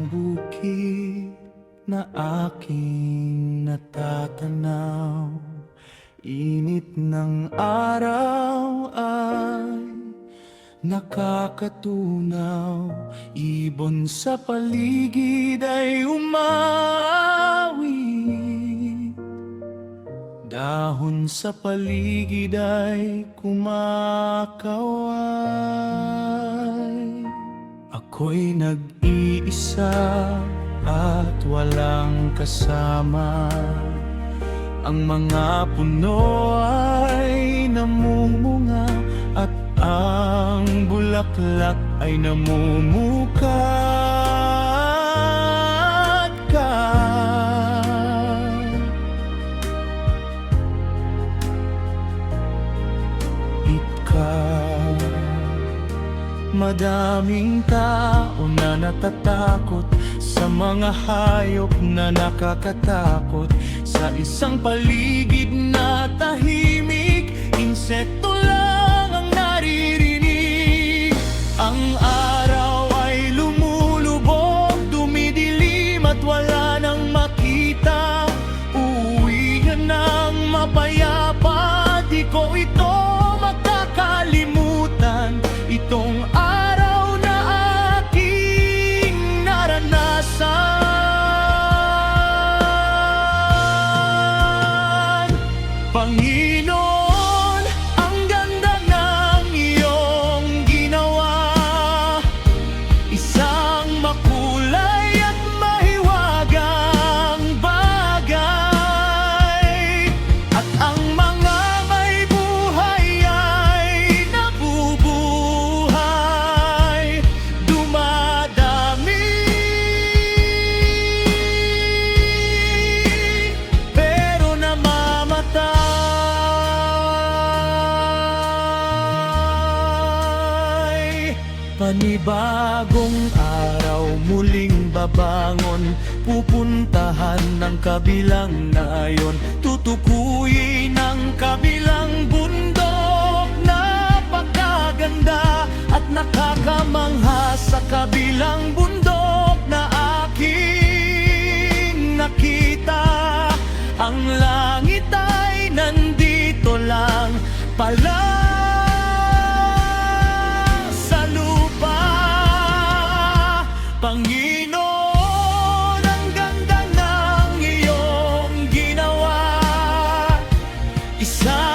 bukid na aking natatanaw, init ng araw ay nakakatunaw, ibon sa paligid ay umaawit, dahon sa paligid ay kumakaway. Ako'y nag-iisa at walang kasama, ang mga puno ay namumunga at ang bulaklak ay namumukadkad. Ikaw, madaming tao na natatakot sa mga hayop na nakakatakot, sa isang paligid na tahimik, insekto lang ang naririnig. Ang araw ay lumulubog, dumidilim at wala nang makita. Uuwi ka ng mapayapa, di ko ito makakalimutan, itong araw na aking naranasan. Panginoon, ang ganda ng iyong ginawa, isang makulay at mahiwagang bagay, at ang mga may buhay ay nabubuhay, dumadami, pero namamatay. Panibagong araw, muling babangon, pupuntahan ng kabilang nayon, tutukuyin ang kabilang bundok. Napakaganda at nakakamangha sa kabilang bundok na aking nakita. Ang langit ay nandito lang pala sa lupa. Panginoon, ang ganda ng iyong ginawa, isa